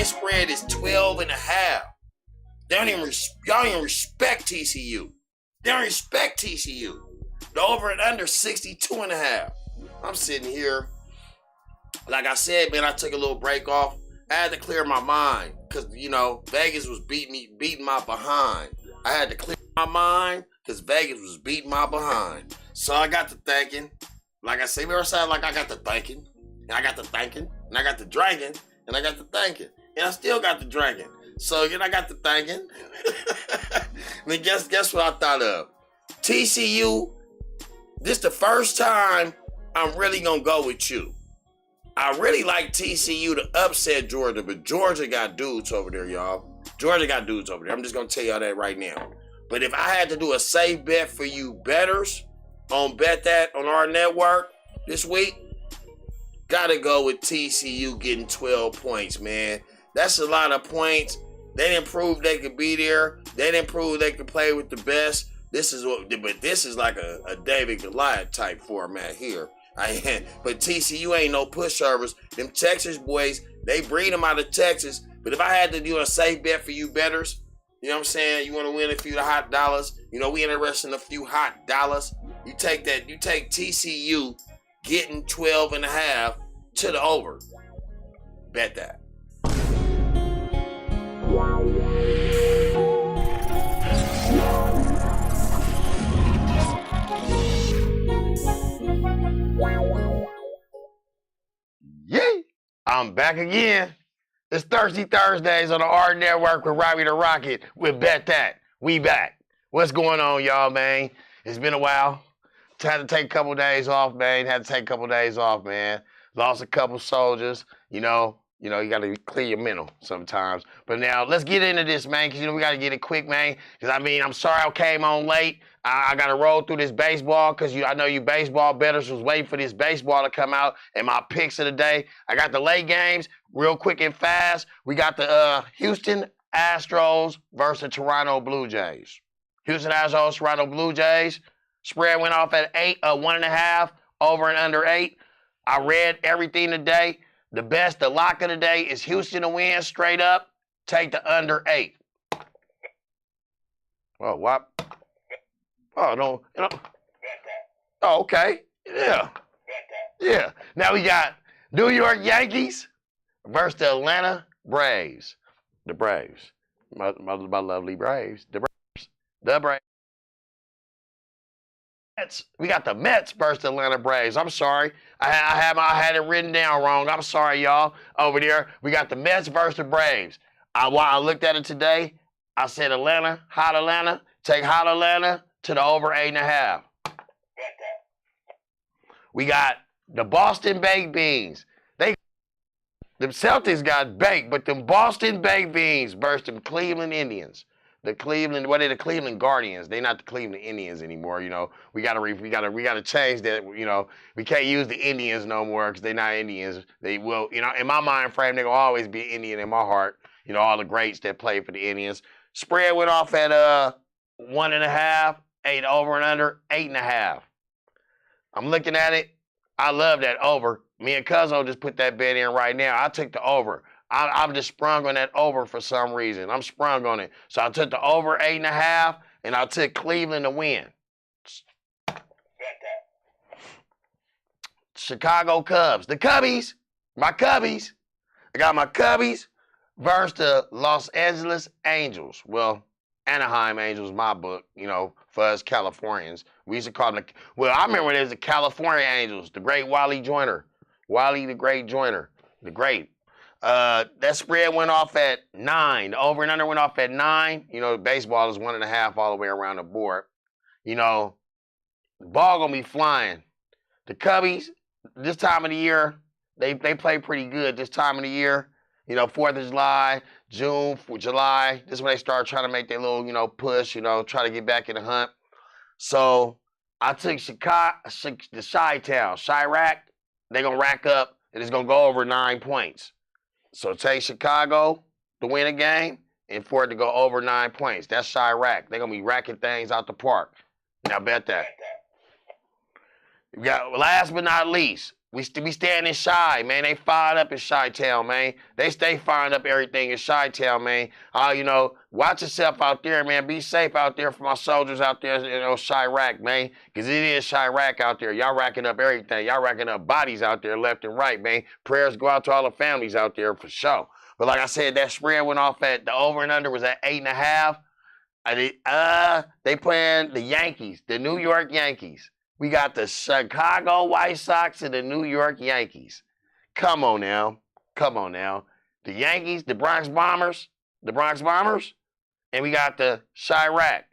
Spread is 12.5. Y'all don't even respect TCU. They don't respect TCU. The over and under 62.5. I'm sitting here, like I said, man, I took a little break off. I had to clear my mind because, you know, Vegas was beating my behind. I had to clear my mind because Vegas was beating my behind. So I got to thinking, like I say, remember I said, like I got to thinking, and I got to thinking, and I got to drinking, and I got to thinking. And I still got the drinking. So again, I got the thinking. Then guess what I thought of? TCU, this the first time I'm really going to go with you. I really like TCU to upset Georgia, but Georgia got dudes over there, y'all. Georgia got dudes over there. I'm just going to tell y'all that right now. But if I had to do a safe bet for you bettors on Bet That on our network this week, got to go with TCU getting 12 points, man. That's a lot of points. They didn't prove they could be there. They didn't prove they could play with the best. This is like a David Goliath type format here. But TCU ain't no pushovers. Them Texas boys, they breed them out of Texas. But if I had to do a safe bet for you bettors, you know what I'm saying? You want to win a few hot dollars. You know, we interested in a few hot dollars. You take that. You take TCU getting 12.5 to the over. Bet that. Yay! I'm back again. It's Thirsty Thursdays on the AHRR Network with Robbie the Rocket with Bet That. We back. What's going on, y'all, man? It's been a while. Had to take a couple days off, man. Lost a couple soldiers, you know, you got to clear your mental sometimes. But now, let's get into this, man, because, we got to get it quick, man. Because, I'm sorry I came on late. I got to roll through this baseball because I know you baseball bettors was waiting for this baseball to come out and my picks of the day. I got the late games real quick and fast. We got the Houston Astros versus the Toronto Blue Jays. Houston Astros, Toronto Blue Jays. Spread went off at 1.5, over and under 8. I read everything today. The lock of the day is Houston to win straight up. Take the under 8. Oh, what? Oh, no. Oh, okay. Yeah. Yeah. Now we got New York Yankees versus the Atlanta Braves. The Braves. My lovely Braves. The Braves. We got the Mets versus the Atlanta Braves. I'm sorry. I had it written down wrong. I'm sorry, y'all. Over there, we got the Mets versus the Braves. While I looked at it today, I said hot Atlanta, take hot Atlanta to the over 8.5. We got the Boston Baked Beans. The Celtics got baked, but them Boston Baked Beans versus them Cleveland Indians. The Cleveland Guardians. They're not the Cleveland Indians anymore. We gotta change that. We can't use the Indians no more because they're not Indians. They will, in my mind frame, they're gonna always be Indian in my heart. All the greats that played for the Indians. Spread went off at 1.5, 8 over and under 8.5. I'm looking at it. I love that over. Me and Cuzzo just put that bet in right now. I took the over. I'm just sprung on that over for some reason. I'm sprung on it. So I took the over 8.5, and I took Cleveland to win. Chicago Cubs. The Cubbies. My Cubbies. I got my Cubbies versus the Los Angeles Angels. Well, Anaheim Angels, my book, you know, for us Californians. We used to call them I remember there was the California Angels, the great Wally Joyner. Wally the Great Joyner. The great. That spread went off at 9. The over and under went off at 9. You know, baseball is 1.5 all the way around the board. You know, the ball gonna be flying. The Cubbies, this time of the year, they play pretty good this time of the year. You know, 4th of July, June, July. This is when they start trying to make their little, you know, push, you know, try to get back in the hunt. So I took Chicago, the Chi-Town, Chirac. They're going to rack up, and it's going to go over 9 points. So take Chicago to win a game and for it to go over 9 points. That's Chirac. They're going to be racking things out the park. Now bet that. We got, last but not least, we standing Chi, man. They fired up in Chi-Town, man. They stay firing up everything in Chi-Town, man. You know, watch yourself out there, man. Be safe out there for my soldiers out there, you know, Chirac, man. Because it is Chirac out there. Y'all racking up everything. Y'all racking up bodies out there left and right, man. Prayers go out to all the families out there for sure. But like I said, that spread went off at, the over and under was at 8.5. They playing the Yankees, the New York Yankees. We got the Chicago White Sox and the New York Yankees. Come on now. Come on now. The Yankees, the Bronx Bombers, and we got the Chirac.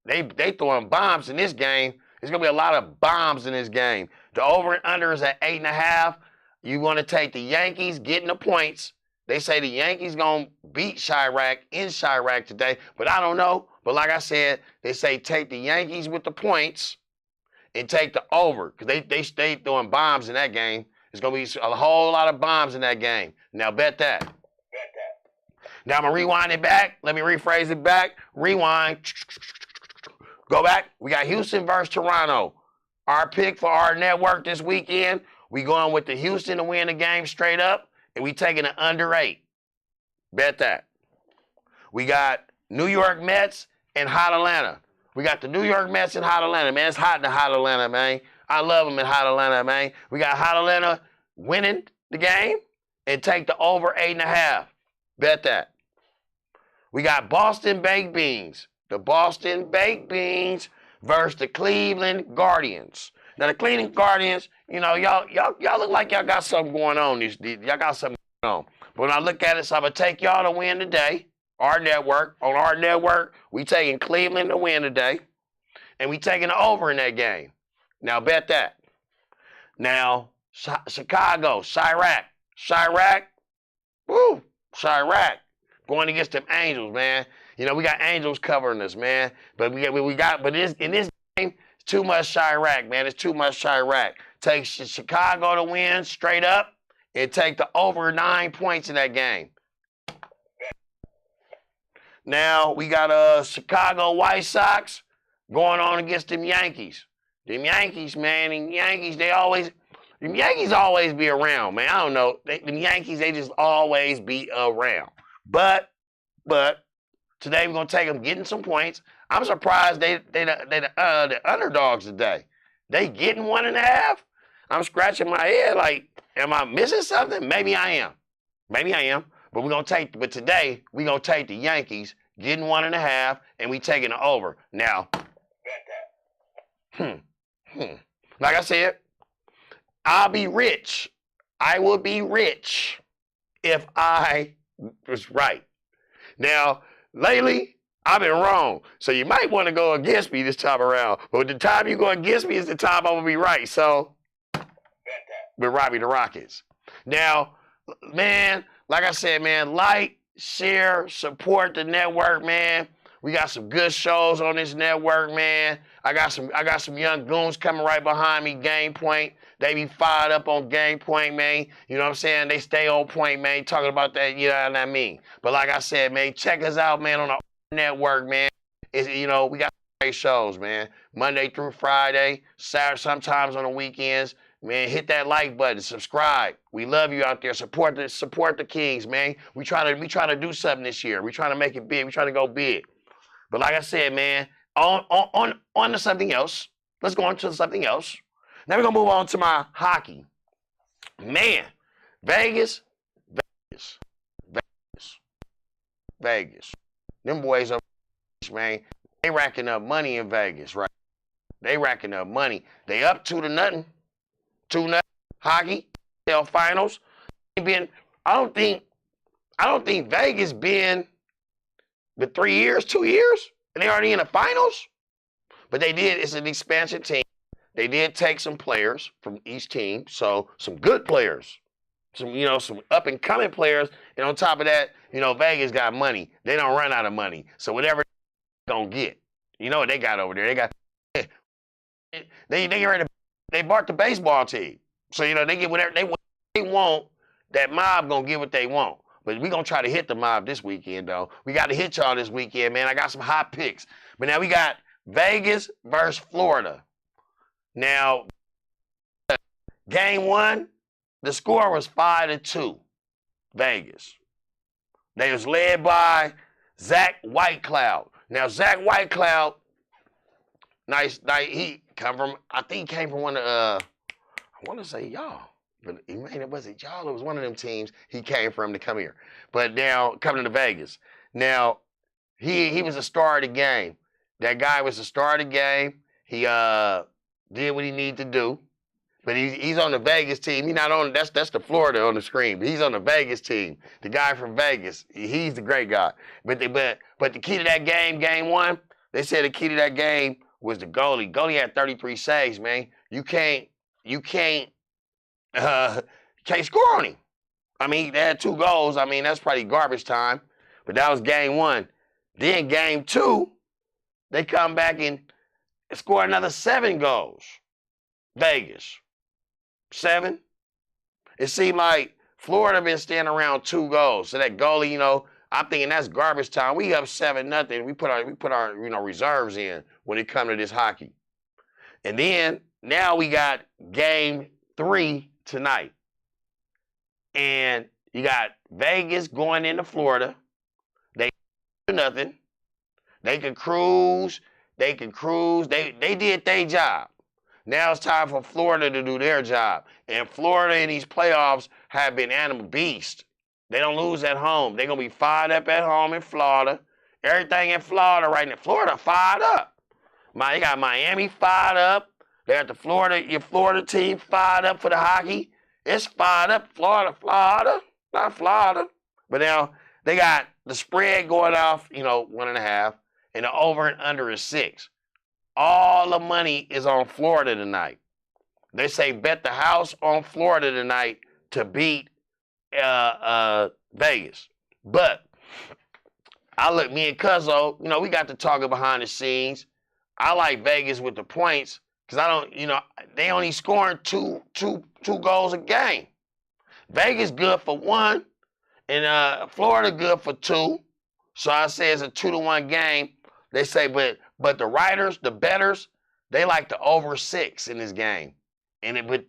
They throwing bombs in this game. There's going to be a lot of bombs in this game. The over and under is at 8.5. You want to take the Yankees getting the points. They say the Yankees going to beat Chirac in Chirac today, but I don't know. But like I said, they say take the Yankees with the points and take the over, because they stay throwing bombs in that game. There's going to be a whole lot of bombs in that game. Now bet that. Now I'm going to rewind it back. Let me rephrase it back. Rewind. Go back. We got Houston versus Toronto. Our pick for our network this weekend, we going with the Houston to win the game straight up, and we taking it under 8. Bet that. We got New York Mets and Hot Atlanta. We got the New York Mets in Hot Atlanta, man. It's hot in Hot Atlanta, man. I love them in Hot Atlanta, man. We got Hot Atlanta winning the game and take the over 8.5. Bet that. We got Boston Baked Beans. The Boston Baked Beans versus the Cleveland Guardians. Now, the Cleveland Guardians, you know, y'all look like y'all got something going on. Y'all got something going on. But when I look at it, so I'm going to take y'all to win today. Our network, on our network, we taking Cleveland to win today, and we taking the over in that game. Now bet that. Now Chicago, Chirac, going against them Angels, man. You know we got Angels covering us, man. But in this game, it's too much Chirac, man. It's too much Chirac. Take Chicago to win straight up, and take the over 9 points in that game. Now, we got Chicago White Sox going on against them Yankees. Them Yankees, man, them Yankees always be around, man. I don't know. Them Yankees, they just always be around. But today we're going to take them getting some points. I'm surprised they the underdogs today. They getting 1.5? I'm scratching my head like, am I missing something? Maybe I am. But today, we're going to take the Yankees, getting 1.5, and we taking it over. Now, like I said, I'll be rich. I will be rich if I was right. Now, lately, I've been wrong. So you might want to go against me this time around. But the time you go against me is the time I'm going to be right. So, with Robbie the Rockets. Now, man, like I said, man, like, share, support the network, man. We got some good shows on this network, man. I got some young goons coming right behind me, Game Point. They be fired up on Game Point, man. You know what I'm saying? They stay on point, man, talking about that, you know what I mean? But like I said, man, check us out, man, on the network, man. You know, we got great shows, man. Monday through Friday, Saturday, sometimes on the weekends. man, hit that like button, subscribe. We love you out there. Support the Kings, man. We try to do something this year. We trying to make it big. We trying to go big. But like I said, man, on to something else. Let's go on to something else. Now we're gonna move on to my hockey. Man, Vegas. Them boys are, man, they racking up money in Vegas, right? They racking up money. They up 2-0. 2-0. Hockey, finals. I don't think Vegas been with 3 years, 2 years, and they already in the finals. But they did, it's an expansion team. They did take some players from each team, so some good players. Some up and coming players, and on top of that, Vegas got money. They don't run out of money. So whatever they gonna get. You know what they got over there? They got they bought the baseball team. So they get whatever they want. That mob gonna get what they want. But we gonna try to hit the mob this weekend though. We gotta hit y'all this weekend, man. I got some hot picks. But now we got Vegas versus Florida. Now, game 1, the score was 5-2. Vegas. They was led by Zach Whitecloud. Now, Zach Whitecloud, nice. He come from, I think he came from one of, I want to say y'all. But it wasn't y'all. It was one of them teams he came from to come here. But now, coming to Vegas. Now, he was a star of the game. That guy was a star of the game. He did what he needed to do. But he's on the Vegas team. He's not on, that's the Florida on the screen. But he's on the Vegas team. The guy from Vegas. He's the great guy. But the key to that game, game 1, they said the key to that game was the goalie. Goalie had 33 saves, man. You can't score on him. I mean, they had 2 goals. I mean, that's probably garbage time. But that was game 1. Then game 2, they come back and score another 7 goals. Vegas. 7. It seemed like Florida been standing around 2 goals. So that goalie, I'm thinking that's garbage time. We up 7-0. We put our reserves in when it comes to this hockey. And then now we got game 3 tonight. And you got Vegas going into Florida. They do nothing. They can cruise. They did their job. Now it's time for Florida to do their job. And Florida in these playoffs have been animal beasts. They don't lose at home. They're going to be fired up at home in Florida. Everything in Florida right now. Florida fired up. They got Miami fired up. They got your Florida team fired up for the hockey. It's fired up. Florida. Not Florida. But now they got the spread going off, 1.5. And the over and under is 6. All the money is on Florida tonight. They say bet the house on Florida tonight to beat Vegas. But me and Cuzzo, we got to talking behind the scenes. I like Vegas with the points because they only scoring two goals a game. Vegas good for 1, and Florida good for 2. So I say it's a 2-1 game. They say, but the writers, the bettors, they like the over 6 in this game.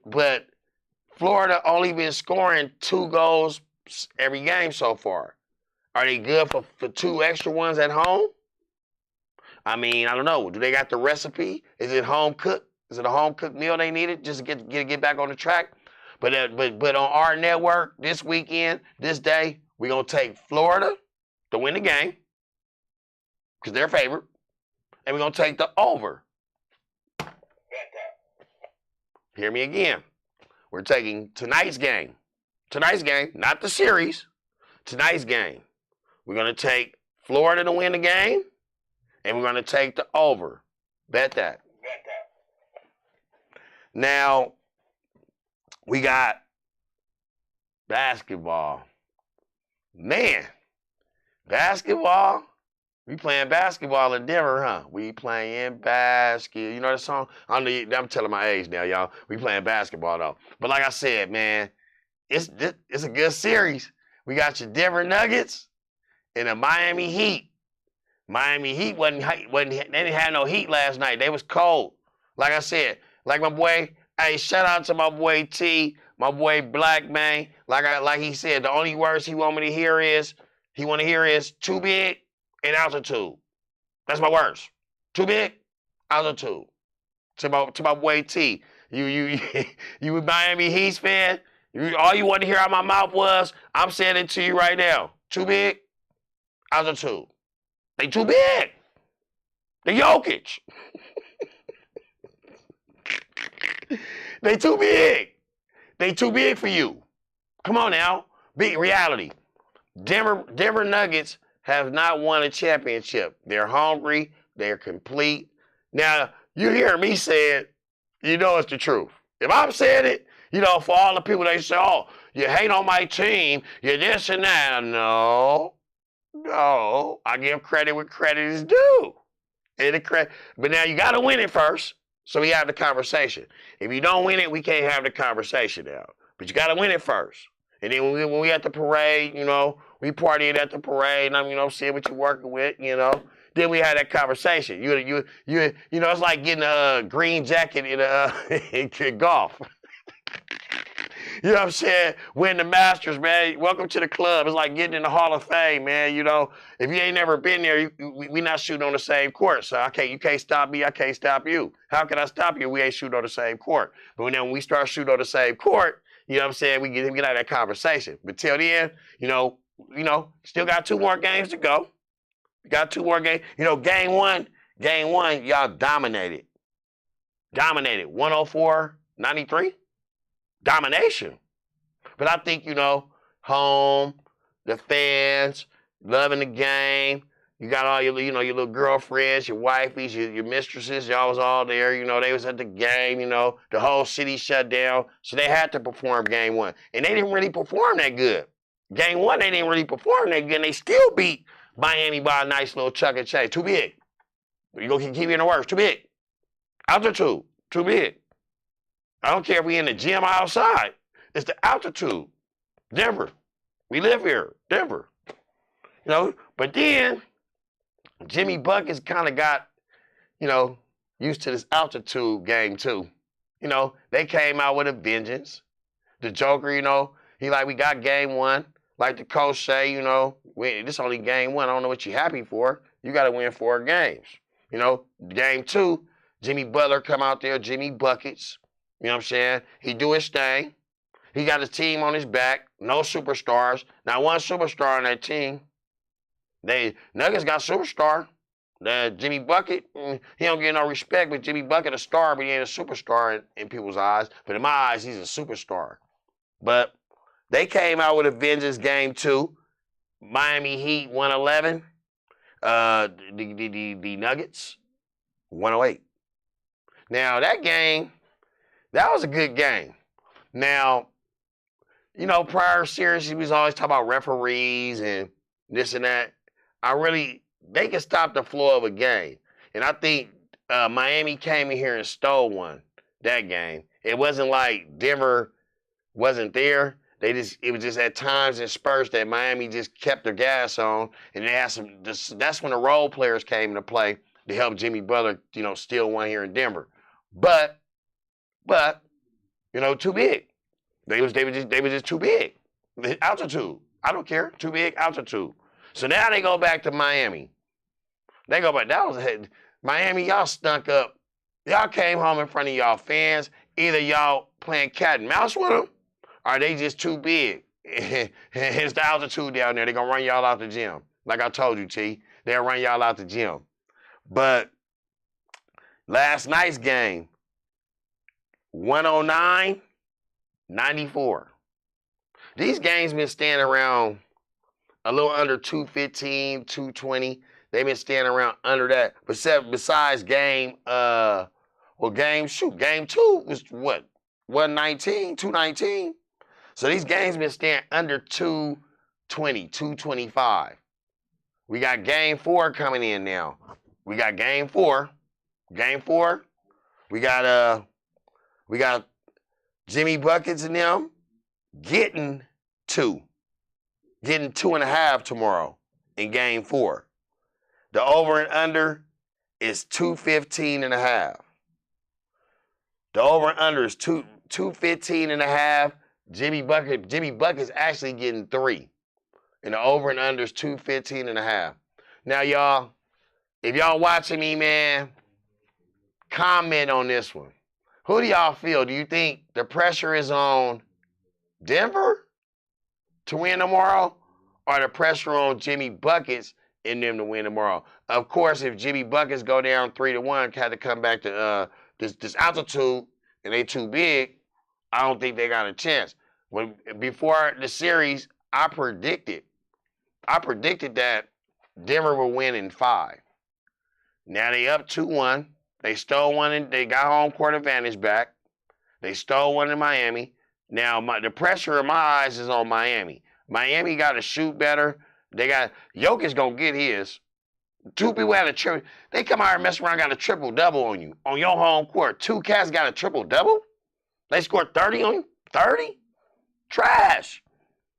But Florida only been scoring 2 goals every game so far. Are they good for 2 extra ones at home? I mean, I don't know. Do they got the recipe? Is it home cooked? Is it a home cooked meal they needed just to get back on the track? But on our network this weekend, this day, we're gonna take Florida to win the game because they're favored, and we're gonna take the over. Hear me again. We're taking tonight's game. Tonight's game, not the series. Tonight's game. We're going to take Florida to win the game, and we're going to take the over. Bet that. Now, we got basketball. Man, basketball. We playing basketball in Denver, huh? We playing basketball. You know that song? I'm telling my age now, y'all. We playing basketball, though. But like I said, man, it's a good series. We got your Denver Nuggets and the Miami Heat. Miami Heat they didn't have no heat last night. They was cold. Like I said, like my boy Hey, shout out to my boy T, my boy Black Man. Like he said, the only words he want to hear is too big and altitude. That's my words. Too big, altitude. To my boy T. You you a Miami Heat fan? All you want to hear out of my mouth was, I'm saying it to you right now. Too big, altitude. They too big. The Jokic. They too big. They too big for you. Come on now. Big reality. Denver Nuggets have not won a championship. They're hungry. They're complete. Now, you hear me say it, you know it's the truth. If I'm saying it, for all the people they say, oh, you hate on my team, you're this and that. No. I give credit where credit is due. But now you got to win it first, so we have the conversation. If you don't win it, we can't have the conversation now. But you got to win it first. And then when we at the parade, we partying at the parade, and I'm, seeing what you're working with, Then we had that conversation. It's like getting a green jacket in golf. You know what I'm saying? Win the Masters, man. Welcome to the club. It's like getting in the Hall of Fame, man. If you ain't never been there, we not shooting on the same court. So you can't stop me. I can't stop you. How can I stop you? We ain't shooting on the same court. But when we start shooting on the same court, you know what I'm saying? We get out of that conversation. But till then, still got 2 more games to go. Got 2 more games. Game one, y'all dominated. 104-93. Domination. But I think, home, the fans, loving the game. You got all your, your little girlfriends, your wifeys, your mistresses, y'all was all there. They was at the game, the whole city shut down. So they had to perform game 1. And they didn't really perform that good. Game 1, they didn't really perform that good. And they still beat Miami by a nice little chuck and chase. Too big. You go keep hearing the words. Too big. Altitude. Too big. I don't care if we in the gym or outside. It's the altitude. Denver. We live here. Denver. But then Jimmy Buckets kind of got, used to this altitude game too. They came out with a vengeance. The Joker, he we got game 1. Like the coach say, this only game 1. I don't know what you're happy for. You got to win 4 games. Game 2, Jimmy Butler come out there, Jimmy Buckets. You know what I'm saying? He do his thing. He got his team on his back. No superstars. Not one superstar on that team. Nuggets got superstar. Jimmy Bucket, he don't get no respect, but Jimmy Bucket a star, but he ain't a superstar in people's eyes. But in my eyes, he's a superstar. But they came out with a vengeance game 2. Miami Heat 111. The Nuggets 108. Now that game, that was a good game. Now, prior series, we was always talking about referees and this and that. They can stop the flow of a game. And I think Miami came in here and stole one, that game. It wasn't like Denver wasn't there. It was just at times in spurts that Miami just kept their gas on. And they had that's when the role players came into play to help Jimmy Butler, steal one here in Denver. But too big. They was just too big. The altitude. I don't care. Too big, altitude. So now they go back to Miami. They go back. Miami, y'all stunk up. Y'all came home in front of y'all fans. Either y'all playing cat and mouse with them, or they just too big. It's the altitude down there. They're going to run y'all out the gym. Like I told you, T. They'll run y'all out the gym. But last night's game, 109-94. These games been standing around a little under 215, 220. They've been standing around under that. Besides game 2 was what? 119, 219. So these games been staying under 220, 225. We got game 4 coming in now. We got game 4. Game 4. We got Jimmy Buckets and them getting 2. Getting 2.5 tomorrow in game 4. The over and under is 215.5. The over and under is 215.5. Jimmy Bucket's actually getting 3. And the over and under is 215.5. Now, y'all, if y'all watching me, man, comment on this one. Who do y'all feel? Do you think the pressure is on Denver to win tomorrow, or the pressure on Jimmy Buckets and them to win tomorrow? Of course, if Jimmy Buckets go down 3-1, had to come back to this altitude, and they too big, I don't think they got a chance. Before the series, I predicted that Denver will win in 5. Now they up 2-1. They stole one and they got home court advantage back. They stole one in Miami. Now the pressure in my eyes is on Miami. Miami got to shoot better. They got Jokic gonna get his. 2 people had a triple. They come out here and mess around, got a triple double on you on your home court. 2 cats got a triple double. They scored 30 on you. 30? Trash.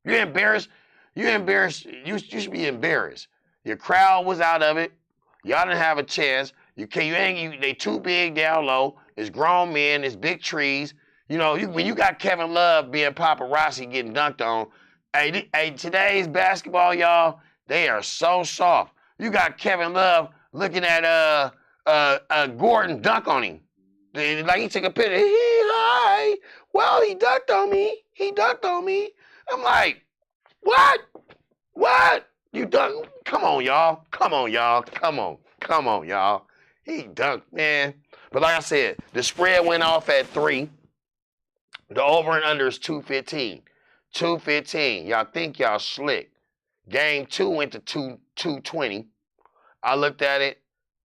You're embarrassed. You're embarrassed. You should be embarrassed. Your crowd was out of it. Y'all didn't have a chance. They too big down low. It's grown men. It's big trees. You know, when you got Kevin Love being paparazzi getting dunked on, hey, today's basketball, y'all, they are so soft. You got Kevin Love looking at Gordon dunk on him. Like he took a picture. Hi. Well, he dunked on me. He dunked on me. I'm like, what? What? You dunked? Come on, y'all. Come on, y'all. Come on. Come on, y'all. He dunked, man. But like I said, the spread went off at 3. The over and under is 215. 215. Y'all think y'all slick. Game 2 went to 220. I looked at it.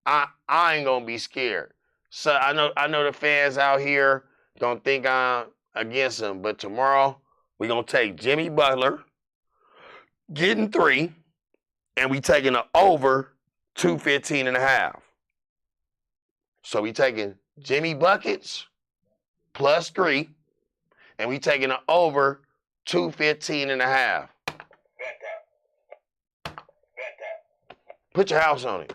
I ain't gonna be scared. So I know the fans out here don't think I'm against them, but tomorrow we're gonna take Jimmy Butler getting 3, and we taking the over 215.5. So we taking Jimmy Buckets plus 3, and we taking the over 215.5. Put your house on it.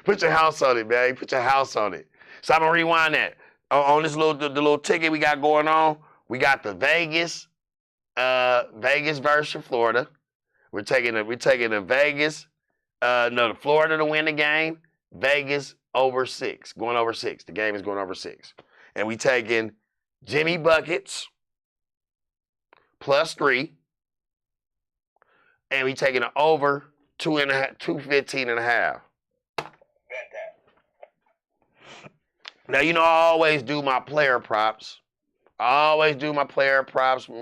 Put your house on it, man. Put your house on it. So I'm gonna rewind that. On this little ticket we got going on, we got the Vegas versus Florida. We're taking the Vegas, the Florida to win the game. Vegas over 6, going over 6. The game is going over 6. And we taking Jimmy Buckets plus 3. And we taking it over 215.5. Now, you know, I always do my player props. You know what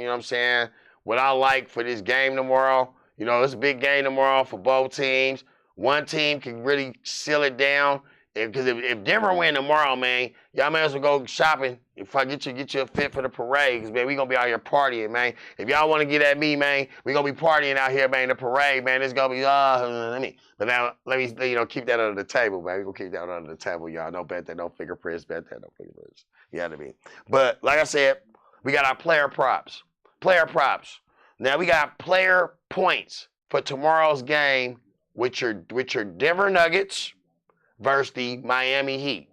I'm saying? What I like for this game tomorrow. You know, it's a big game tomorrow for both teams. One team can really seal it down. Because if Denver win tomorrow, man, y'all may as well go shopping. If I get you a fit for the parade, because, man, we going to be out here partying, man. If y'all want to get at me, man, we going to be partying out here, man, the parade, man. It's going to be, But now, let me, keep that under the table, man. We going to keep that under the table, y'all. Don't bet that, no fingerprints, bet that, no fingerprints. You know what I mean? But, like I said, we got our player props. Now, we got player points for tomorrow's game with your Denver Nuggets versus the Miami Heat.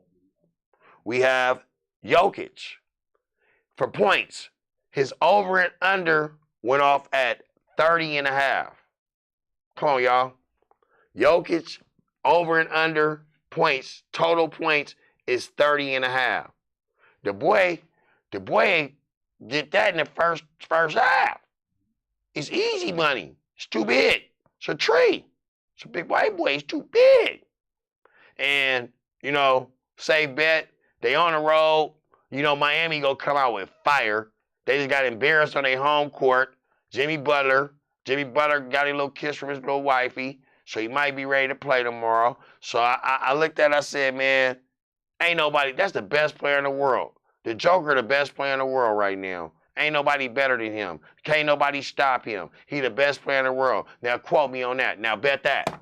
We have Jokic. For points, his over and under went off at 30.5. Come on, y'all. Jokic, over and under points, total points is 30.5. The boy did that in the first half. It's easy money. It's too big. It's a tree. It's a big white boy. It's too big. And, safe bet, they on the road. Miami gonna come out with fire. They just got embarrassed on their home court. Jimmy Butler got a little kiss from his little wifey, so he might be ready to play tomorrow. So I looked at it, I said, man, ain't nobody, that's the best player in the world. The Joker, the best player in the world right now. Ain't nobody better than him. Can't nobody stop him. He the best player in the world. Now quote me on that. Now bet that.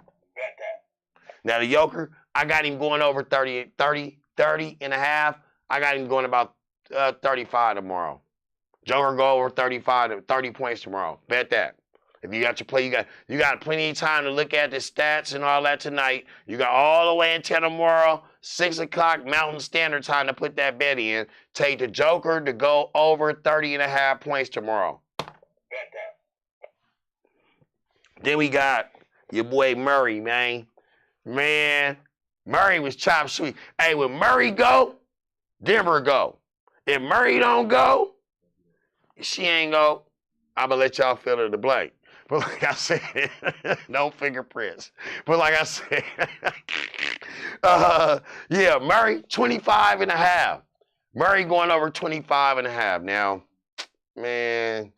Now the Joker, I got him going over 30 and a half. I got him going about 35 tomorrow. Joker go over 30 points tomorrow. Bet that. If you got your play, you got plenty of time to look at the stats and all that tonight. You got all the way until tomorrow, 6 o'clock Mountain Standard Time to put that bet in. Take the Joker to go over 30.5 points tomorrow. Then we got your boy Murray, man. Man, Murray was chop sweet. Hey, when Murray go, Denver go. If Murray don't go, she ain't go. I'm going to let y'all fill in the blank. But like I said, no fingerprints. But like I said, yeah, Murray, 25.5. Murray going over 25.5. Now, man,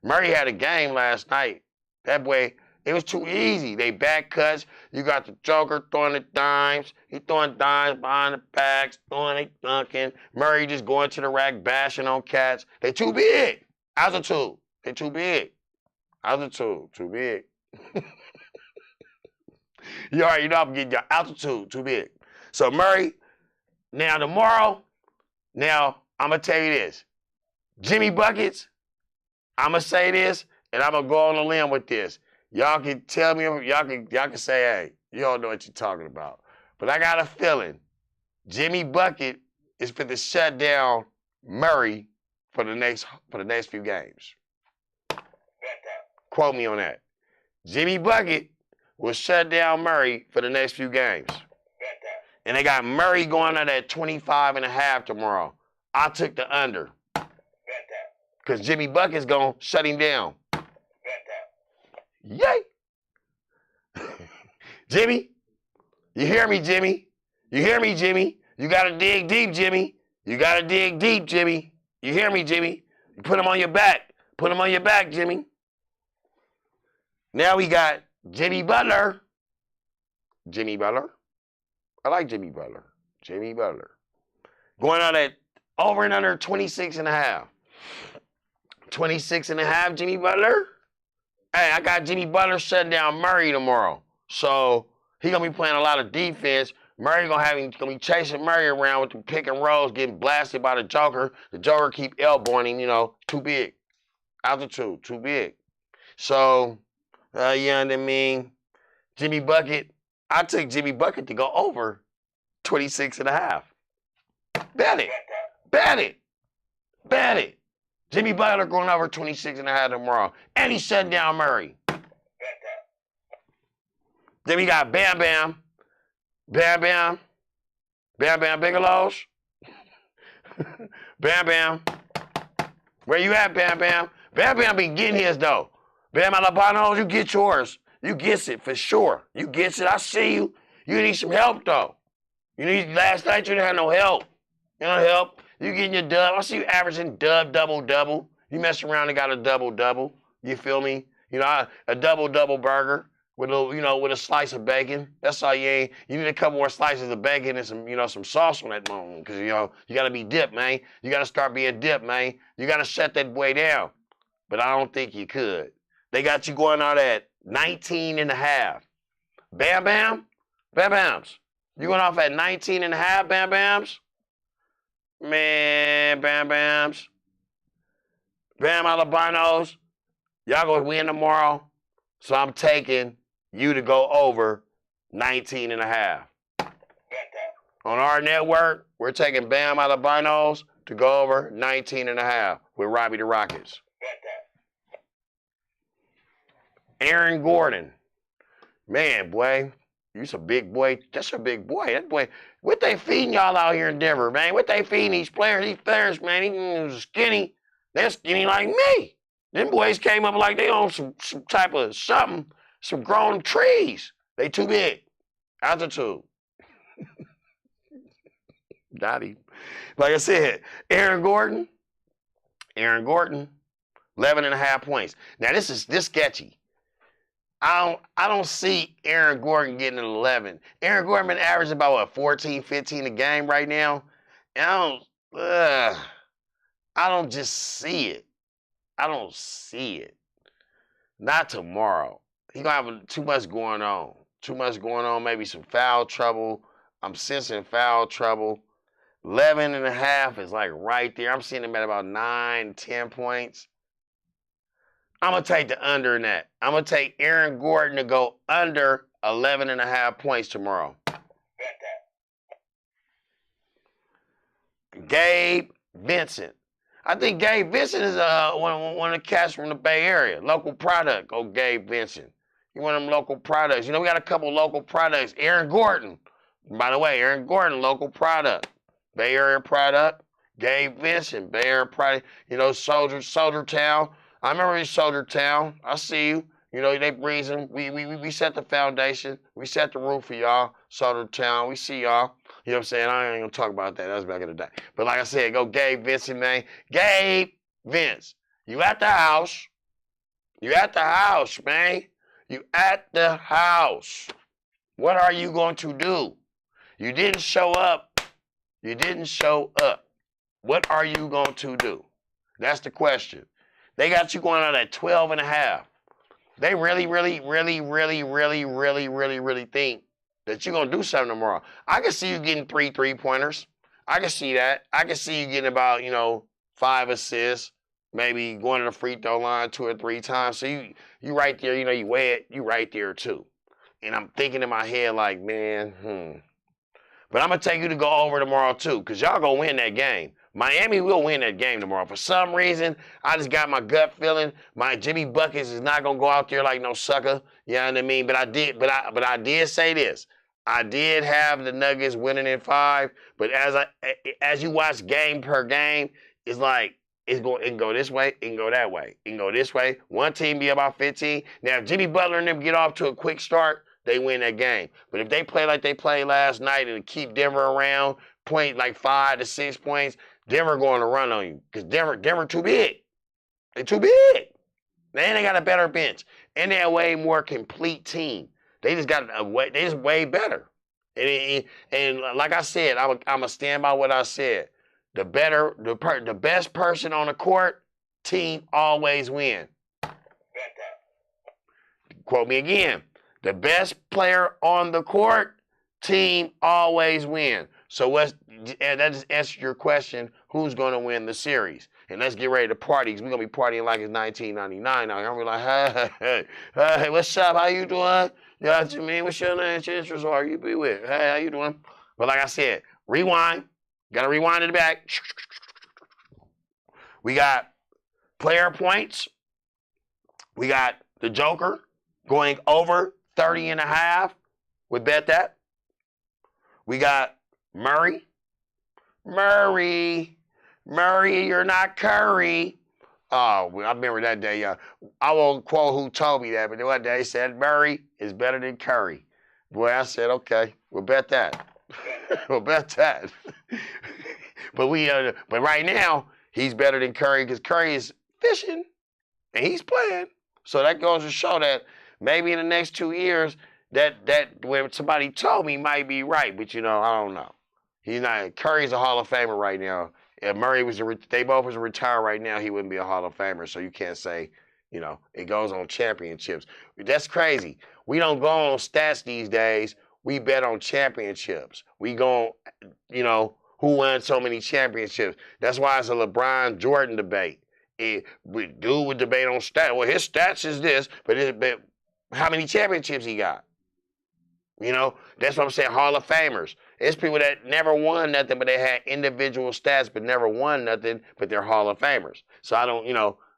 Murray had a game last night. That boy, it was too easy. They back cuts. You got the Joker throwing the dimes. He throwing dimes behind the backs, throwing it, dunking. Murray just going to the rack, bashing on cats. They too big. Altitude. They too big. Altitude, too big. You already know I'm getting your altitude, too big. So Murray, now tomorrow, now I'm going to tell you this. Jimmy Buckets, I'm going to say this, and I'm going to go on a limb with this. Y'all can tell me, y'all can say, hey, you don't know what you're talking about. But I got a feeling Jimmy Bucket is for to shut down Murray for the next few games. Quote me on that. Jimmy Bucket will shut down Murray for the next few games. And they got Murray going out at 25.5 tomorrow. I took the under. Because Jimmy Bucket's going to shut him down. Yay! Jimmy, you hear me, Jimmy? You hear me, Jimmy? You got to dig deep, Jimmy. You got to dig deep, Jimmy. You hear me, Jimmy? You put him on your back. Put him on your back, Jimmy. Now we got Jimmy Butler. Jimmy Butler. I like Jimmy Butler. Jimmy Butler. Going out at over and under 26.5. 26.5, Jimmy Butler. Hey, I got Jimmy Butler shutting down Murray tomorrow. So he gonna be playing a lot of defense. Murray gonna be chasing Murray around with the pick and rolls, getting blasted by the Joker. The Joker keep elbowing him, too big. Altitude, too big. So, you know what I mean? Jimmy Bucket, I took Jimmy Bucket to go over 26.5. Bet it. Bet it. Bet it. Jimmy Butler going over 26.5 tomorrow. And he's shutting down Murray. Then we got Bam Bam. Bam Bam. Bam Bam Bigelow's. Bam Bam. Where you at, Bam Bam? Bam Bam be getting his, though. Bam Alabanos, you get yours. You gets it for sure. You gets it. I see you. You need some help, though. Last night you didn't have no help. You know help. You getting your dub. I see you averaging double. You mess around and got a double. You feel me? A double burger with with a slice of bacon. That's all you ain't. You need a couple more slices of bacon and some sauce on that moment. Cause you gotta be dipped, man. You gotta start being dipped, man. You gotta shut that boy down. But I don't think you could. They got you going out at 19.5. Bam Bam? Bam Bams. You going off at 19.5, Bam Bams? Man, Bam Bams. Bam Alabanos. Y'all gonna win tomorrow. So I'm taking you to go over 19.5. On our network, we're taking Bam Alabanos to go over 19.5 with Robbie the Rockets. Aaron Gordon. Man, boy, you's a big boy. That's a big boy. That boy, what they feeding y'all out here in Denver, man? What they feeding these players? These players, man, he's skinny. They're skinny like me. Them boys came up like they on some type of something, some grown trees. They too big. Altitude. Got him. Like I said, Aaron Gordon, 11.5 points. Now this sketchy. I don't see Aaron Gordon getting an 11. Aaron Gordon been averaging about 14, 15 a game right now. And I don't just see it. I don't see it. Not tomorrow. He gonna have too much going on. Maybe some foul trouble. I'm sensing foul trouble. 11.5 is like right there. I'm seeing him at about 9, 10 points. I'm going to take the under in that. I'm going to take Aaron Gordon to go under 11.5 points tomorrow. Gabe Vincent. I think Gabe Vincent is one of the cats from the Bay Area. Local product. Oh, Gabe Vincent. You're one of them local products. You know, we got a couple local products. Aaron Gordon. By the way, Aaron Gordon, local product. Bay Area product. Gabe Vincent, Bay Area product. You know, Soldier Town. I remember in Soldier Town. I see you. You know, they reason. We set the foundation. We set the roof for y'all. Soldier Town. We see y'all. You know what I'm saying? I ain't gonna talk about that. That was back in the day. But like I said, go Gabe Vincent, man. Gabe Vince. You at the house. You at the house, man. You at the house. What are you going to do? You didn't show up. You didn't show up. What are you going to do? That's the question. They got you going out at 12.5. They really think that you're going to do something tomorrow. I can see you getting 3 3-pointers. I can see that. I can see you getting about, 5 assists, maybe going to the free throw line 2 or 3 times. So you right there, you weigh it, you right there too. And I'm thinking in my head like, man, But I'm going to take you to go over tomorrow too, because y'all going to win that game. Miami will win that game tomorrow. For some reason, I just got my gut feeling. My Jimmy Buckets is not going to go out there like no sucker. You know what I mean? But I did say this. I did have the Nuggets winning in 5, but as you watch game per game, it's like it can go this way, it can go that way, it can go this way. One team be about 15. Now, if Jimmy Butler and them get off to a quick start, they win that game. But if they play like they played last night and keep Denver around, point like 5 to 6 points, Denver going to run on you because Denver too big. They're too big. And they got a better bench, and they're a way more complete team. They just got they just way better. And like I said, I'm gonna stand by what I said. The best person on the court, team always win. Quote me again. The best player on the court, team always win. So that just answers your question, who's going to win the series? And let's get ready to party, because we're going to be partying like it's 1999 now. I'm going to be like, hey, what's up? How you doing? You know what you mean? What's your name? What's your interest? Who are you be with? Hey, how you doing? But like I said, rewind. Got to rewind it back. We got player points. We got the Joker going over 30.5. We bet that. We got Murray, you're not Curry. Oh, I remember that day. I won't quote who told me that, but one day he said Murray is better than Curry. Boy, I said, okay, we'll bet that. We'll bet that. But right now he's better than Curry because Curry is fishing and he's playing. So that goes to show that maybe in the next 2 years that when somebody told me might be right, but I don't know. He's not. Curry's a Hall of Famer right now. If Murray they both was retired right now, he wouldn't be a Hall of Famer. So you can't say, it goes on championships. That's crazy. We don't go on stats these days. We bet on championships. We go, who won so many championships. That's why it's a LeBron Jordan debate. Dude would debate on stats. Well, his stats is this, but how many championships he got? That's what I'm saying. Hall of Famers. It's people that never won nothing, but they had individual stats, but never won nothing, but they're Hall of Famers. So I don't,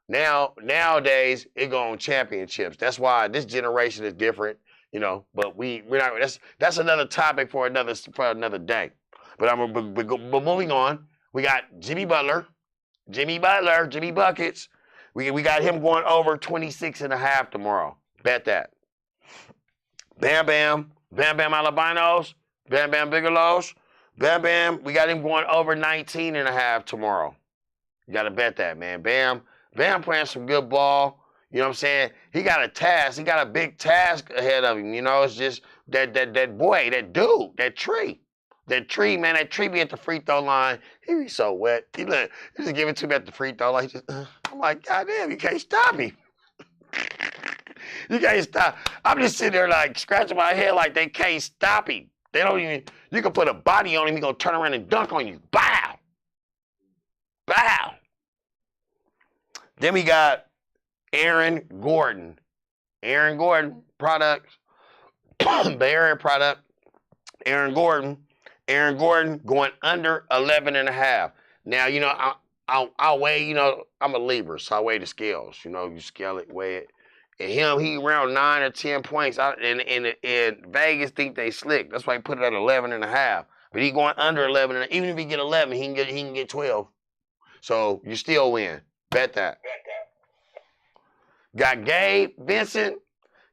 nowadays it go on championships. That's why this generation is different, but we're not. That's another topic for another day. But but moving on, we got Jimmy Buckets. We got him going over 26.5 tomorrow. Bet that. Bam Bam Albinos, Bam Bam Bigelows, Bam Bam, we got him going over 19.5 tomorrow. You got to bet that, man. Bam playing some good ball. You know what I'm saying? He got a task. He got a big task ahead of him. It's just that boy, that dude, that tree, man. That tree be at the free throw line. He be so wet. He just give it to me at the free throw line. I'm like, God damn, you can't stop me. You can't stop. I'm just sitting there like scratching my head like they can't stop him. They don't even, you can put a body on him, he's going to turn around and dunk on you. Bow. Then we got Aaron Gordon. Aaron Gordon product. Bay Area product. Aaron Gordon. Aaron Gordon going under 11.5. Now, you know, I'll weigh, you know, I'm a Libra, so I weigh the scales. You know, you scale it, weigh it. And him, he around 9 or 10 points. And Vegas think they slick. That's why he put it at 11.5. But he going under 11. And even if he get 11, he can get 12. So you still win. Bet that. Got Gabe Vincent.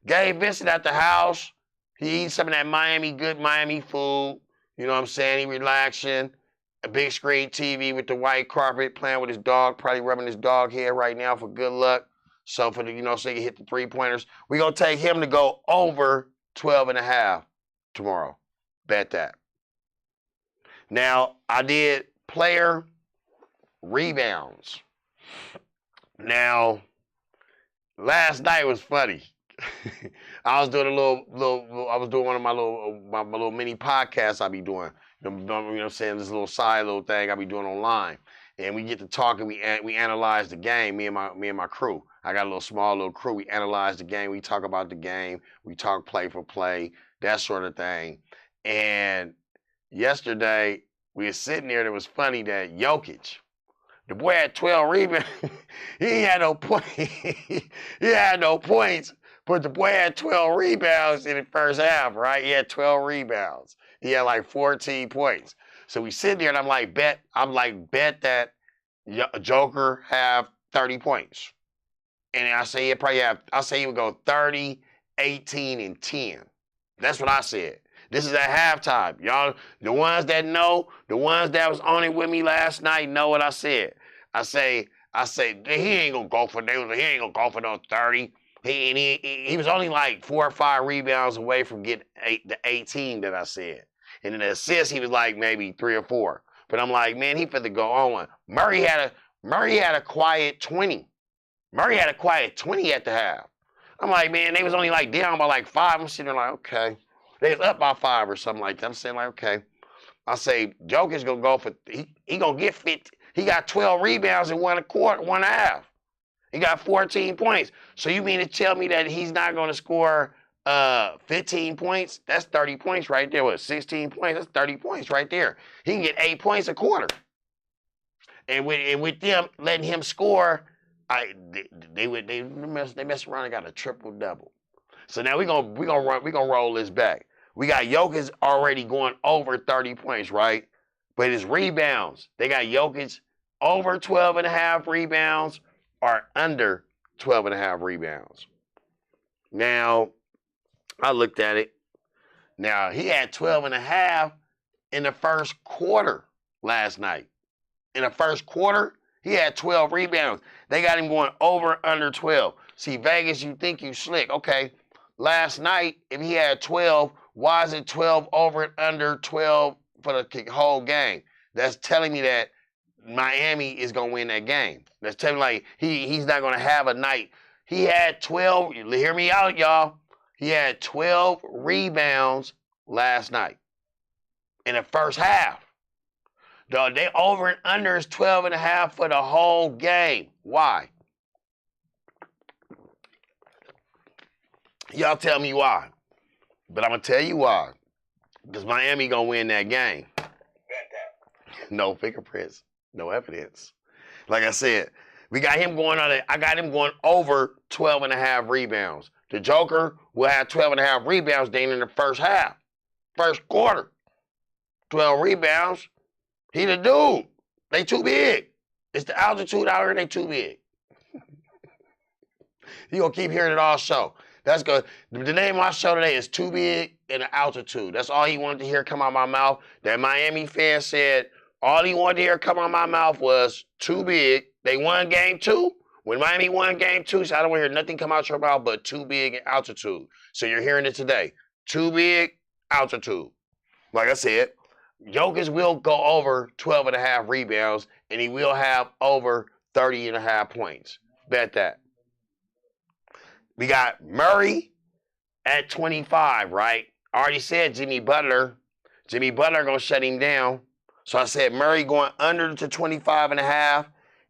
Gabe Vincent at the house. He eats some of that good Miami food. You know what I'm saying? He relaxing. A big screen TV with the white carpet, playing with his dog, probably rubbing his dog head right now for good luck. So for the, you know, so he can hit the 3-pointers. We're gonna take him to go over 12.5 tomorrow. Bet that. Now, I did player rebounds. Now, last night was funny. I was doing I was doing one of my little mini podcasts I be doing. You know what I'm saying? This little side little thing I be doing online. And we get to talk and we analyze the game, me and my crew. I got a small little crew. We analyze the game. We talk about the game. We talk play for play, that sort of thing. And yesterday, we were sitting there and it was funny that Jokic, the boy had 12 rebounds. He had no points. He had no points. But the boy had 12 rebounds in the first half, right? He had 12 rebounds. He had like 14 points. So we sit there and I'm like, bet that Joker have 30 points. And I say he would go 30, 18, and 10. That's what I said. This is at halftime. Y'all, the ones that know, the ones that was on it with me last night know what I said. I say, he ain't gonna go for no 30. He was only like 4 or 5 rebounds away from getting the 18 that I said. And in the assists, he was like maybe 3 or 4. But I'm like, man, he finna go on one. Murray had a quiet 20. Murray had a quiet 20 at the half. I'm like, man, they was only like down by like 5. I'm sitting there like, okay. They was up by 5 or something like that. I'm saying like, okay. I say, Joker's gonna go for, he gonna get 50. He got 12 rebounds in 1.5. He got 14 points. So you mean to tell me that he's not gonna score 15 points? That's 30 points right there. What, 16 points? That's 30 points right there. He can get 8 points a quarter. And with them letting him score, they mess around and got a triple double. So now we gonna roll this back. We got Jokic already going over 30 points, right? But his rebounds, they got Jokic over 12.5 rebounds or under 12.5 rebounds. Now, I looked at it. Now, he had 12.5 in the first quarter last night. In the first quarter, he had 12 rebounds. They got him going over under 12. See, Vegas, you think you slick. Okay, last night, if he had 12, why is it 12 over and under 12 for the whole game? That's telling me that Miami is going to win that game. That's telling me like he's not going to have a night. He had 12, hear me out, y'all. He had 12 rebounds last night in the first half. They over and under is 12.5 for the whole game. Why? Y'all tell me why. But I'm going to tell you why. Because Miami going to win that game. No fingerprints. No evidence. Like I said, we got him going on it. I got him going over 12.5 rebounds. The Joker will have 12.5 rebounds then in the first half. First quarter. 12 rebounds. He the dude. They too big. It's the altitude out here, they too big. You gonna keep hearing it all show. That's good. The name of my show today is Too Big and the Altitude. That's all he wanted to hear come out my mouth. That Miami fan said all he wanted to hear come out my mouth was too big. They won game 2. When Miami won game 2, so I don't want to hear nothing come out your mouth but too big and altitude. So you're hearing it today. Too big, altitude. Like I said, Jokic will go over 12.5 rebounds, and he will have over 30.5 points. Bet that. We got Murray at 25, right? I already said Jimmy Butler. Jimmy Butler going to shut him down. So I said Murray going under to 25.5,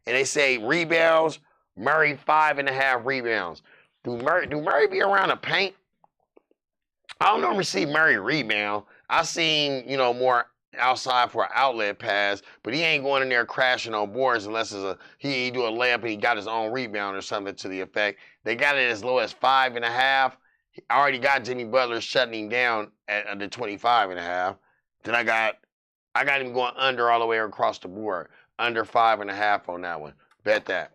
and they say rebounds Murray 5.5 rebounds. Do Murray be around the paint? I don't normally see Murray rebound. I seen, more outside for an outlet pass, but he ain't going in there crashing on boards unless he do a layup and he got his own rebound or something to the effect. They got it as low as 5.5. I already got Jimmy Butler shutting him down at the 25.5. Then I got him going under all the way across the board. Under 5.5 on that one. Bet that.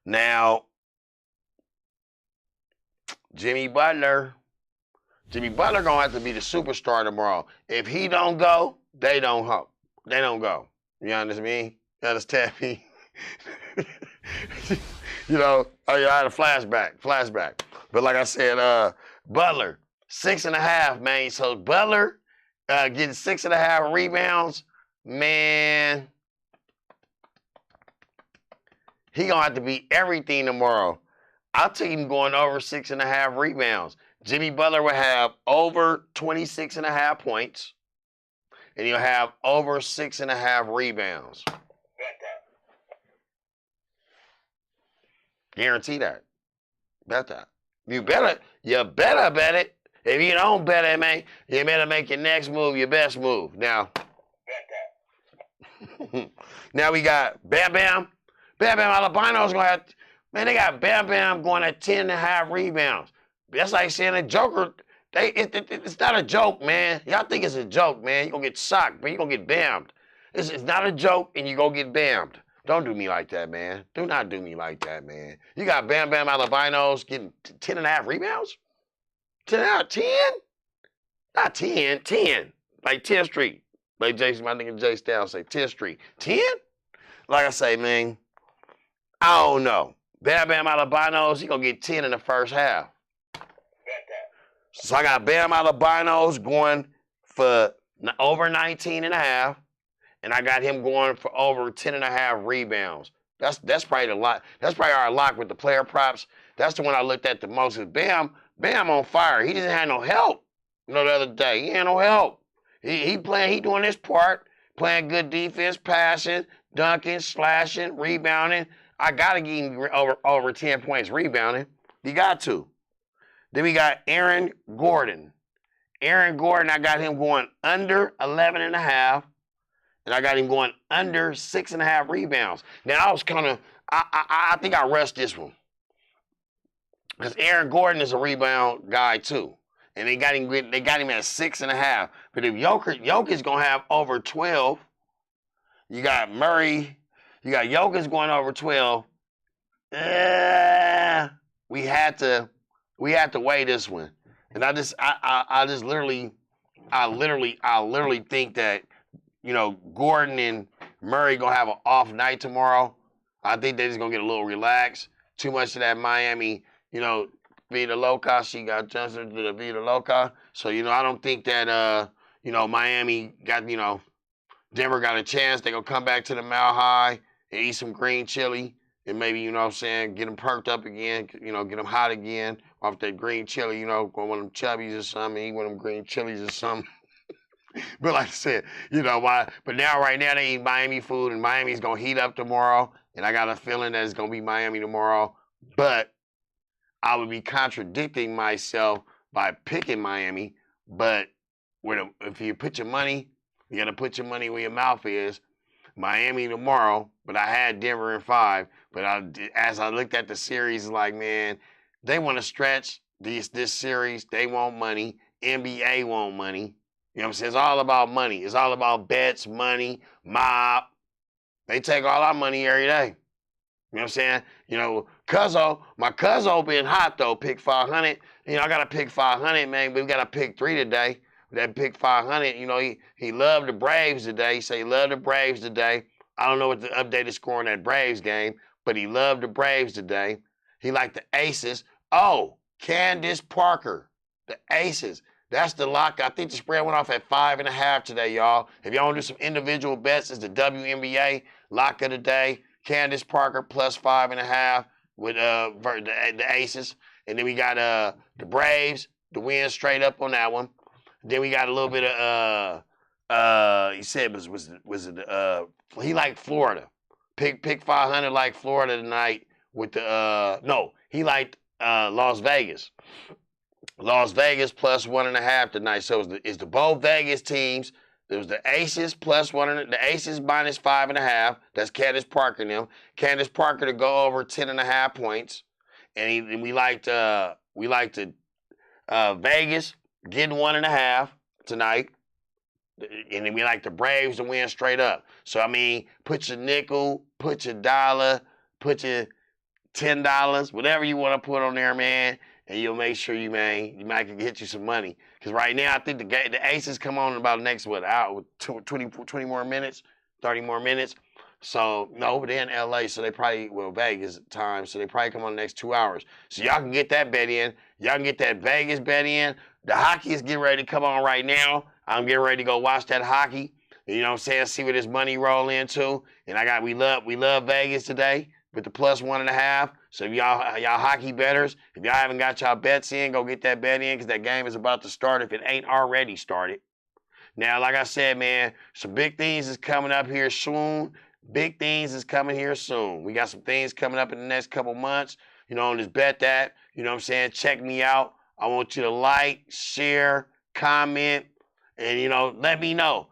Now, Jimmy Butler gonna have to be the superstar tomorrow. If he don't go, they don't go. You understand me? You understand me? I had a flashback. But like I said, Butler, 6.5, man. So Butler getting 6.5 rebounds, man. He gonna have to be everything tomorrow. I'll take him going over 6.5 rebounds. Jimmy Butler will have over 26.5 points, and he'll have over 6.5 rebounds. Guarantee that. Bet that. You better bet it. If you don't bet it, man, you better make your next move your best move. Now, now we got Bam Bam. Bam Bam Albino's gonna have. Man, they got Bam Bam going at 10.5 rebounds. That's like saying a Joker. It's not a joke, man. Y'all think it's a joke, man. You're going to get socked, but you're going to get bammed. It's not a joke, and you're going to get bammed. Don't do me like that, man. Do not do me like that, man. You got Bam Bam Albino's getting 10.5 rebounds? 10 out of 10? Not 10, 10. Like 10th Street. Like my nigga Jay Styles say, 10th Street. 10? Like I say, man, I don't know. Bam Bam Albino's, he going to get 10 in the first half. So I got Bam Albino's going for over 19.5, and I got him going for over 10.5 rebounds. That's probably the lot. That's probably our lock with the player props. That's the one I looked at the most. Is Bam on fire. He didn't have no help. The other day he had no help. He playing. He doing his part, playing good defense, passing, dunking, slashing, rebounding. I gotta get him over 10 points rebounding. You got to. Then we got Aaron Gordon. I got him going under 11.5, and I got him going under 6.5 rebounds. Now I was I think I rushed this one because Aaron Gordon is a rebound guy too, and they got him at 6.5. But if Jokic's gonna have over 12, you got Murray, you got Jokic going over 12. We had to weigh this one, and I literally think that Gordon and Murray gonna have an off night tomorrow. I think they're just gonna get a little relaxed. Too much of that Miami, Vida Loca. She got transferred to the Vida Loca, so I don't think that Miami got Denver got a chance. They're gonna come back to the Mile High and eat some green chili. And maybe, get them perked up again, get them hot again off that green chili, go one of them chubbies or something, eat one of them green chilies or something. But like I said, why? But right now they eat Miami food, and Miami's going to heat up tomorrow, and I got a feeling that it's going to be Miami tomorrow. But I would be contradicting myself by picking Miami. But if you put your money, you got to put your money where your mouth is. Miami tomorrow, but I had Denver in 5. But as I looked at the series, like, man, they want to stretch this series. They want money. NBA want money. You know what I'm saying? It's all about money. It's all about bets, money, mob. They take all our money every day. You know what I'm saying? My Cuzzo been hot, though, pick 500. I got to pick 500, man, but we got to pick 3 today. That pick 500, he loved the Braves today. He said he loved the Braves today. I don't know what the updated score on that Braves game, but he loved the Braves today. He liked the Aces. Oh, Candace Parker, the Aces. That's the lock. I think the spread went off at 5.5 today, y'all. If y'all want to do some individual bets, it's the WNBA lock of the day. Candace Parker plus 5.5 with the Aces. And then we got the Braves, the win straight up on that one. Then we got a little bit of he said was it he liked Florida Pick 500 like Florida tonight with the no. He liked Las Vegas. Las Vegas plus 1.5 tonight. So it's the both Vegas teams. There was the Aces plus the Aces minus 5.5. That's Candace Parker and them. Candace Parker to go over 10.5 points. And we liked Vegas getting 1.5 tonight. And then we like the Braves to win straight up. So I mean, put your nickel, put your dollar, put your $10, whatever you want to put on there, man. And you'll make sure you might get you some money. Because right now, I think the Aces come on in about the next, hour, 20 more minutes, 30 more minutes. So, no, but they're in L.A., so they probably, Vegas time, so they probably come on the next 2 hours. So y'all can get that bet in. Y'all can get that Vegas bet in. The hockey is getting ready to come on right now. I'm getting ready to go watch that hockey. You know what I'm saying? See where this money roll into. And we love Vegas today with the plus 1.5. So if y'all hockey bettors, if y'all haven't got y'all bets in, go get that bet in because that game is about to start if it ain't already started. Now, like I said, man, some big things is coming up here soon. Big things is coming here soon. We got some things coming up in the next couple months. You know, on this Bet That. You know what I'm saying? Check me out. I want you to like, share, comment, and, you know, let me know.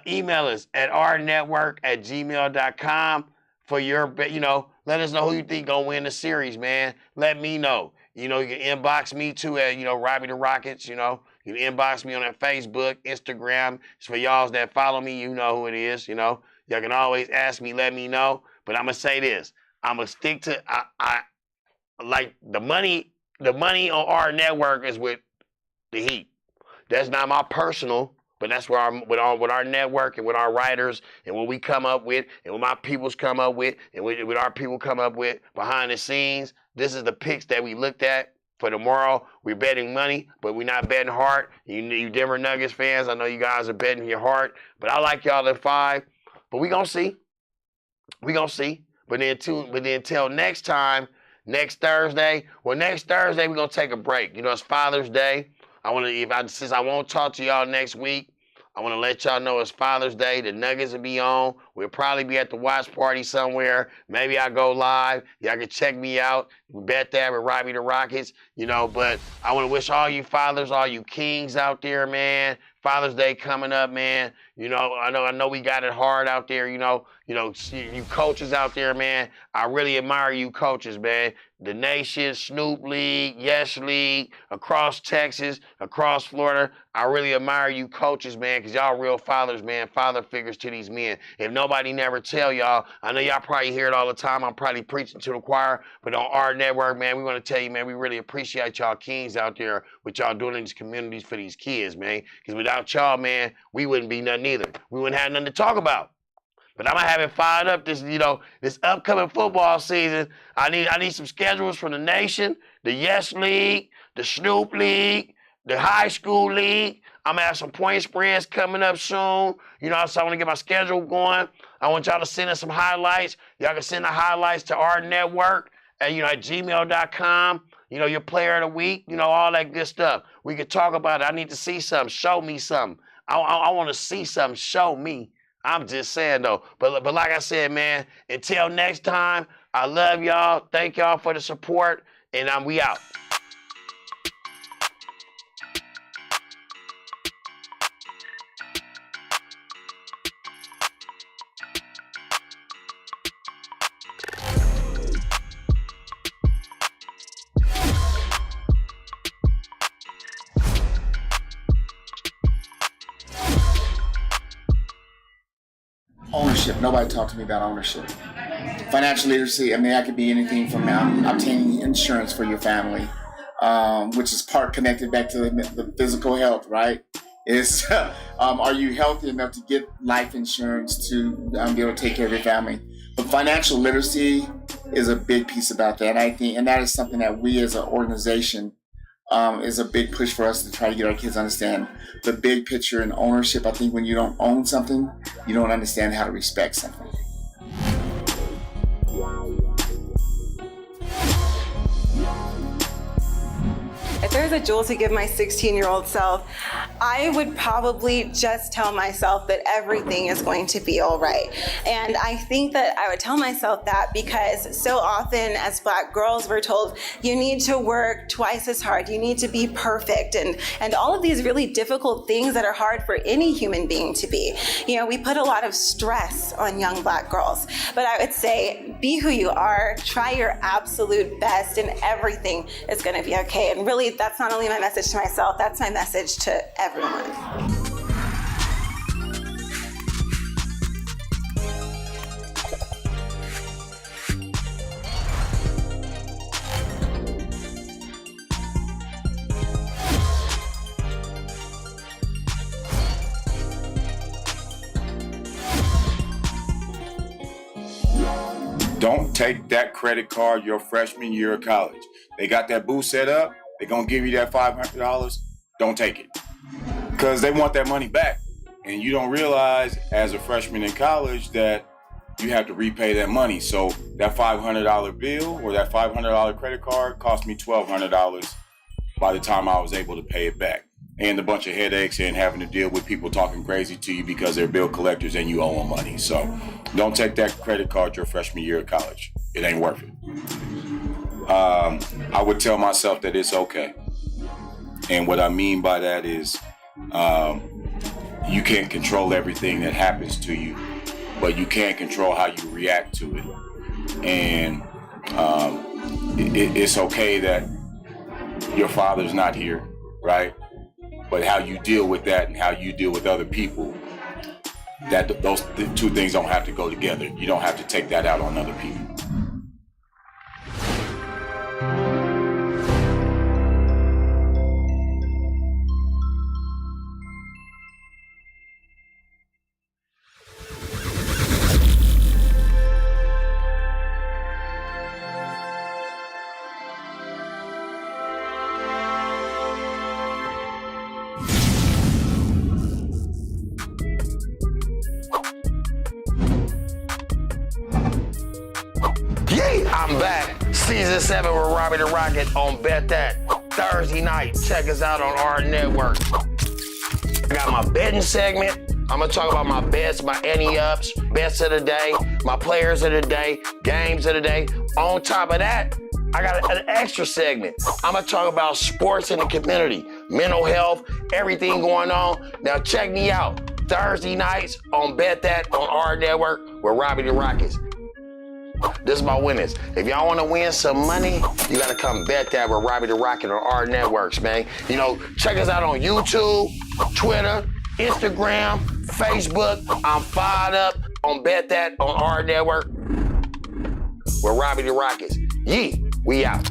Email us at rnetwork@gmail.com for your, you know, let us know who you think gonna win the series, man. Let me know. You know, you can inbox me too at, you know, Robbie the Rockets, you know. You can inbox me on that Facebook, Instagram. It's for y'all that follow me, you know who it is, you know. Y'all can always ask me, let me know. But I'm gonna say this. I'm gonna stick to I like the money on our network is with the Heat. That's not my personal, but that's where with our network and with our writers and what we come up with and what my peoples come up with and what our people come up with behind the scenes. This is the picks that we looked at for tomorrow. We're betting money, but we're not betting hard. You Denver Nuggets fans, I know you guys are betting your heart, but I like y'all at 5. But we gonna see. We gonna see. But then until next time, next Thursday. Well, next Thursday we're gonna take a break. You know, it's Father's Day. Since I won't talk to y'all next week, I want to let y'all know it's Father's Day. The Nuggets will be on. We'll probably be at the watch party somewhere. Maybe I go live. Y'all can check me out. Bet That with Robbie the Rockets. You know, but I want to wish all you fathers, all you kings out there, man. Father's Day coming up, man. You know, I know we got it hard out there. You know, you coaches out there, man. I really admire you coaches, man. The Nation, Snoop League, Yes League, across Texas, across Florida. I really admire you coaches, man, because y'all real fathers, man, father figures to these men. If nobody never tell y'all, I know y'all probably hear it all the time. I'm probably preaching to the choir, but on our network, man, we want to tell you, man, we really appreciate y'all kings out there, what y'all doing in these communities for these kids, man, because without y'all, man, we wouldn't be nothing either. We wouldn't have nothing to talk about. But I'm gonna have it fired up this upcoming football season. I need some schedules from the Nation, the Yes League, the Snoop League, the High School League. I'm gonna have some point spreads coming up soon. You know, so I want to get my schedule going. I want y'all to send us some highlights. Y'all can send the highlights to our network at gmail.com. You know, your player of the week. You know, all that good stuff. We can talk about it. I need to see something. Show me something. I want to see something. Show me. I'm just saying, though. But like I said, man, until next time, I love y'all. Thank y'all for the support, and we out. Ownership. Nobody talked to me about ownership. Financial literacy, I mean, that could be anything from obtaining insurance for your family, which is part connected back to the physical health, right? Are you healthy enough to get life insurance to be able to take care of your family? But financial literacy is a big piece about that. And that is something that we as an organization is a big push for us to try to get our kids to understand the big picture and ownership. I think when you don't own something, you don't understand how to respect something. If there's a jewel to give my 16-year-old self, I would probably just tell myself that everything is going to be all right. And I think that I would tell myself that because so often as Black girls, we're told you need to work twice as hard, you need to be perfect, and all of these really difficult things that are hard for any human being to be. You know, we put a lot of stress on young Black girls, but I would say be who you are, try your absolute best, and everything is going to be okay. And really, that's not only my message to myself, that's my message to everyone. Don't take that credit card your freshman year of college. They got that booth set up. They're going to give you that $500. Don't take it. Because they want that money back. And you don't realize as a freshman in college that you have to repay that money. So that $500 bill or that $500 credit card cost me $1,200 by the time I was able to pay it back. And a bunch of headaches and having to deal with people talking crazy to you because they're bill collectors and you owe them money. So don't take that credit card your freshman year of college. It ain't worth it. I would tell myself that it's okay. And what I mean by that is you can't control everything that happens to you, but you can control how you react to it. And it's okay that your father's not here, right? But how you deal with that and how you deal with other people, those two things don't have to go together. You don't have to take that out on other people. I'm back. Season 7 with Robbie the Rocket on Bet That. Thursday night. Check us out on our network. I got my betting segment. I'm gonna talk about my bets, my ante-ups, bets of the day, my players of the day, games of the day. On top of that, I got an extra segment. I'm gonna talk about sports in the community, mental health, everything going on. Now check me out. Thursday nights on Bet That on our network with Robbie the Rocket. This is my winners. If y'all want to win some money, you got to come Bet That with Robbie the Rocket on our networks, man. You know, check us out on YouTube, Twitter, Instagram, Facebook. I'm fired up on Bet That on our network with Robbie the Rocket. Yee, we out.